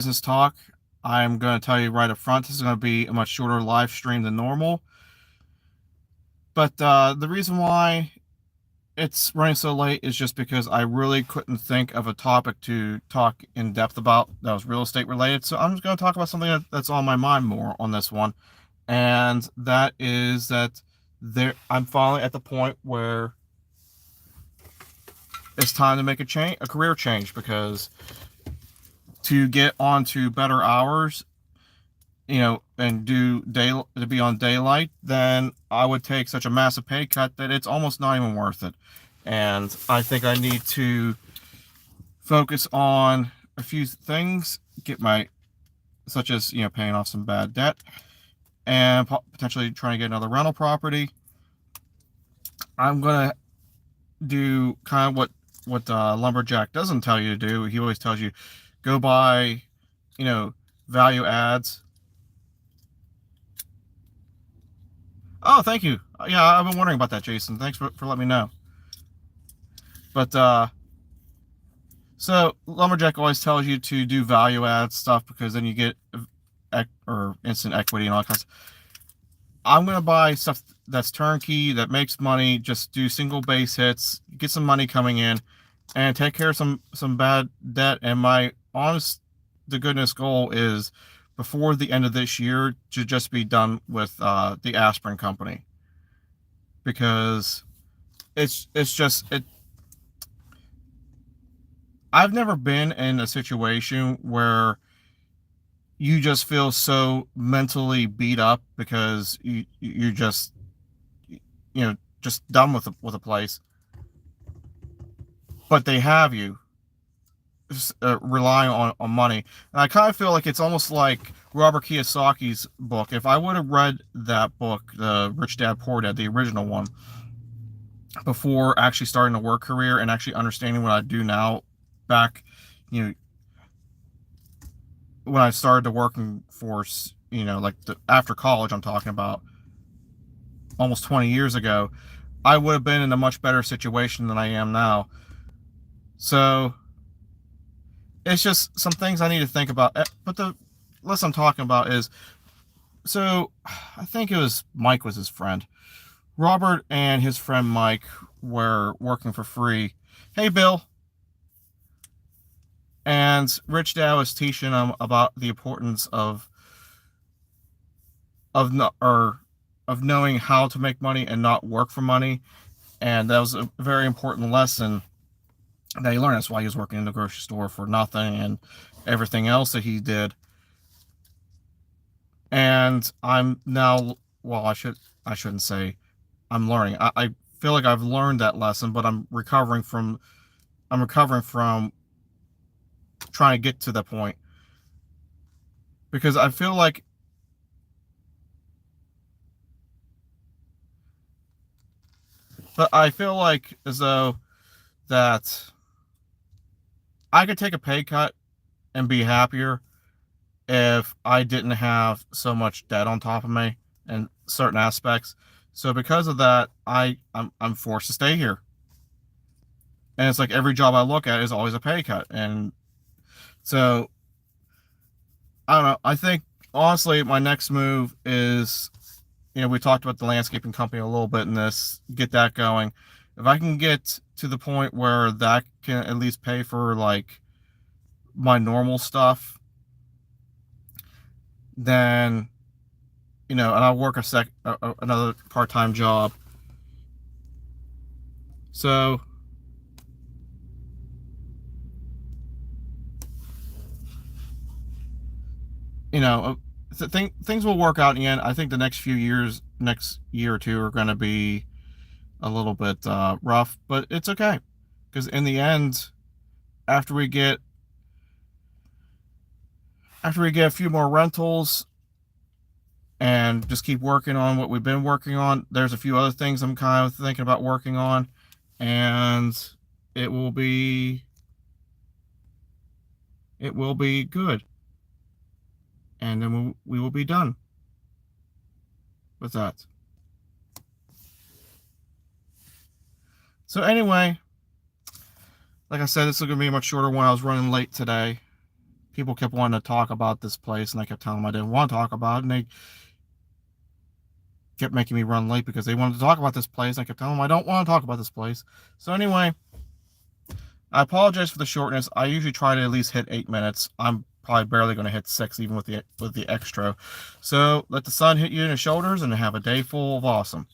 Business talk. I'm going to tell you right up front, this is going to be a much shorter live stream than normal. But the reason why it's running so late is just because I really couldn't think of a topic to talk in depth about that was real estate related. So I'm just going to talk about something that's on my mind more on this one. And that is that I'm finally at the point where it's time to make a career change, because to get onto better hours, and to be on daylight, then I would take such a massive pay cut that it's almost not even worth it. And I think I need to focus on a few things, such as, paying off some bad debt and potentially trying to get another rental property. I'm going to do kind of what Lumberjack doesn't tell you to do. He always tells you, go buy, value adds. Oh, thank you. Yeah, I've been wondering about that, Jason. Thanks for letting me know. But so Lumberjack always tells you to do value add stuff, because then you get or instant equity and all that kind of stuff. I'm gonna buy stuff that's turnkey, that makes money. Just do single base hits, get some money coming in, and take care of some bad debt. And my honest to goodness goal is, before the end of this year, to just be done with the Aspirin company, because it's just it. I've never been in a situation where you just feel so mentally beat up because you're just just done with a place, but they have you relying on money. And I kind of feel like it's almost like Robert Kiyosaki's book. If I would have read that book, the Rich Dad Poor Dad, the original one, before actually starting a work career and actually understanding what I do now, back, when I started the working force, like after college, I'm talking about almost 20 years ago, I would have been in a much better situation than I am now. So it's just some things I need to think about. But the list I'm talking about is, so I think it was Mike was his friend. Robert and his friend Mike were working for free. Hey, Bill. And Rich Dad was teaching them about the importance of no, or of knowing how to make money and not work for money. And that was a very important lesson that he learned. That's why he was working in the grocery store for nothing and everything else that he did. And I'm now, well, I shouldn't say I'm learning. I feel like I've learned that lesson, but I'm recovering from trying to get to that point, because I feel like as though that I could take a pay cut and be happier if I didn't have so much debt on top of me in certain aspects. So because of that, I'm forced to stay here. And it's like every job I look at is always a pay cut. And so I don't know. I think honestly my next move is, we talked about the landscaping company a little bit in this, get that going. If I can get to the point where that can at least pay for like my normal stuff, then, and I'll work another part-time job. So, things will work out in the end. I think the next year or two are going to be a little bit rough, but it's okay, because in the end, after we get a few more rentals and just keep working on what we've been working on, there's a few other things I'm kind of thinking about working on, and it will be good, and then we will be done with that. So anyway, like I said, this is going to be a much shorter one. I was running late today, people kept wanting to talk about this place, and I kept telling them I didn't want to talk about it, and they kept making me run late because they wanted to talk about this place. I kept telling them I don't want to talk about this place. So anyway, I apologize for the shortness. I usually try to at least hit 8 minutes. I'm probably barely going to hit 6, even with the extra. So let the sun hit you in the shoulders and have a day full of awesome.